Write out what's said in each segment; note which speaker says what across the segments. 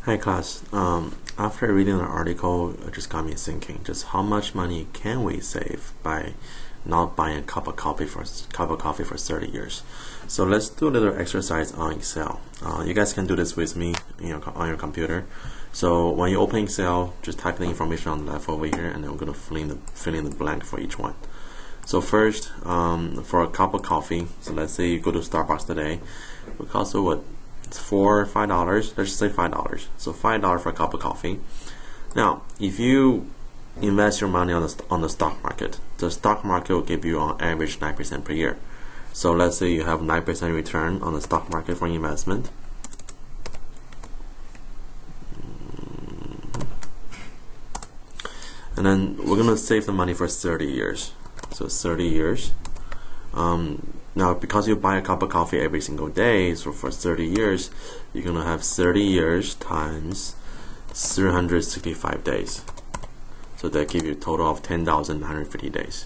Speaker 1: Hi class. After reading the article, it just got me thinking: just how much money can we save by not buying a cup of coffee for 30 years? So let's do a little exercise on Excel. You guys can do this with me on your computer. So when you open Excel, just type the information on the left over here, and then we're gonna fill in the blank for each one. So first, for a cup of coffee, so let's say you go to Starbucks today, it would cost you what? $4 or $5. Let's just say $5. So $5 for a cup of coffee. Now, if you invest your money on the stock market, the stock market will give you on average 9% per year. So let's say you have 9% return on the stock market for investment. And then we're gonna save the money for 30 years. So 30 years. Now, because you buy a cup of coffee every single day, so for 30 years, you're going to have 30 years times 365 days. So that gives you a total of 10,950 days.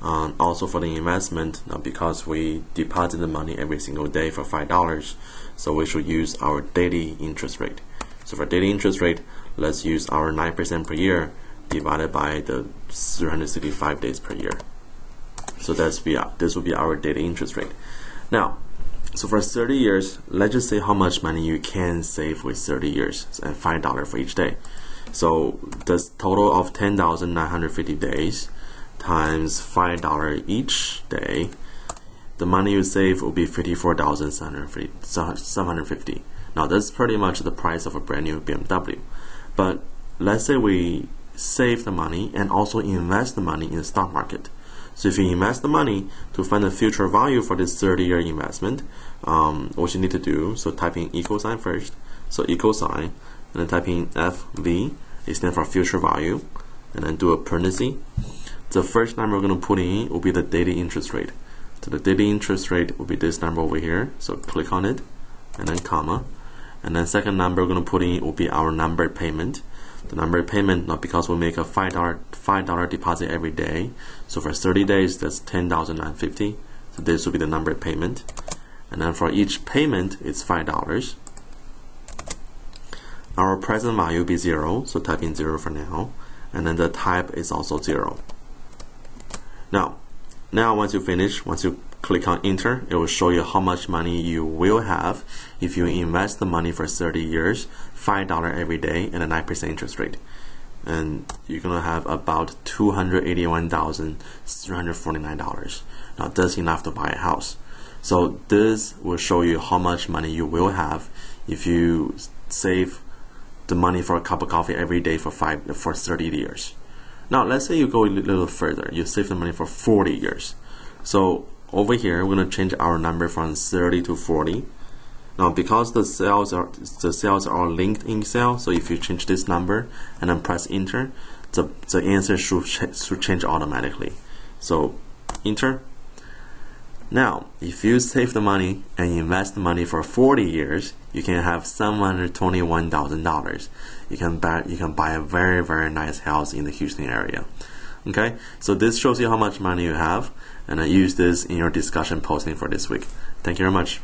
Speaker 1: Also for the investment, now because we deposit the money every single day for $5, so we should use our daily interest rate. So for daily interest rate, let's use our 9% per year divided by the 365 days per year. So this will be our daily interest rate. Now, so for 30 years, let's just say how much money you can save with 30 years and $5 for each day. So this total of 10,950 days times $5 each day, the money you save will be $54,750. Now that's pretty much the price of a brand new BMW. But let's say we save the money and also invest the money in the stock market. So if you invest the money to find the future value for this 30-year investment, what you need to do, so type in equal sign first, so equal sign, and then type in FV, it stands for future value, and then do a parenthesis. The first number we're going to put in will be the daily interest rate. So the daily interest rate will be this number over here, so click on it, and then comma, and then second number we're going to put in will be our number payment. The number payment, not because we make a $5 deposit every day. So for 30 days, that's 10,950. So this will be the number payment. And then for each payment, it's $5. Our present value will be 0. So type in 0 for now. And then the type is also 0. Now once you finish, once you click on enter, it will show you how much money you will have if you invest the money for 30 years, $5 every day, and a 9% interest rate. And you're gonna have about $281,349. Now that's enough to buy a house. So this will show you how much money you will have if you save the money for a cup of coffee every day for 30 years. Now let's say you go a little further, you save the money for 40 years. So over here, we're going to change our number from 30 to 40. Now, because the cells are all linked in Excel, so if you change this number and then press enter, the answer should change automatically. So enter. Now, if you save the money and invest the money for 40 years, you can have $721,000. You can buy a very, very nice house in the Houston area. Okay, so this shows you how much money you have, and I use this in your discussion posting for this week. Thank you very much.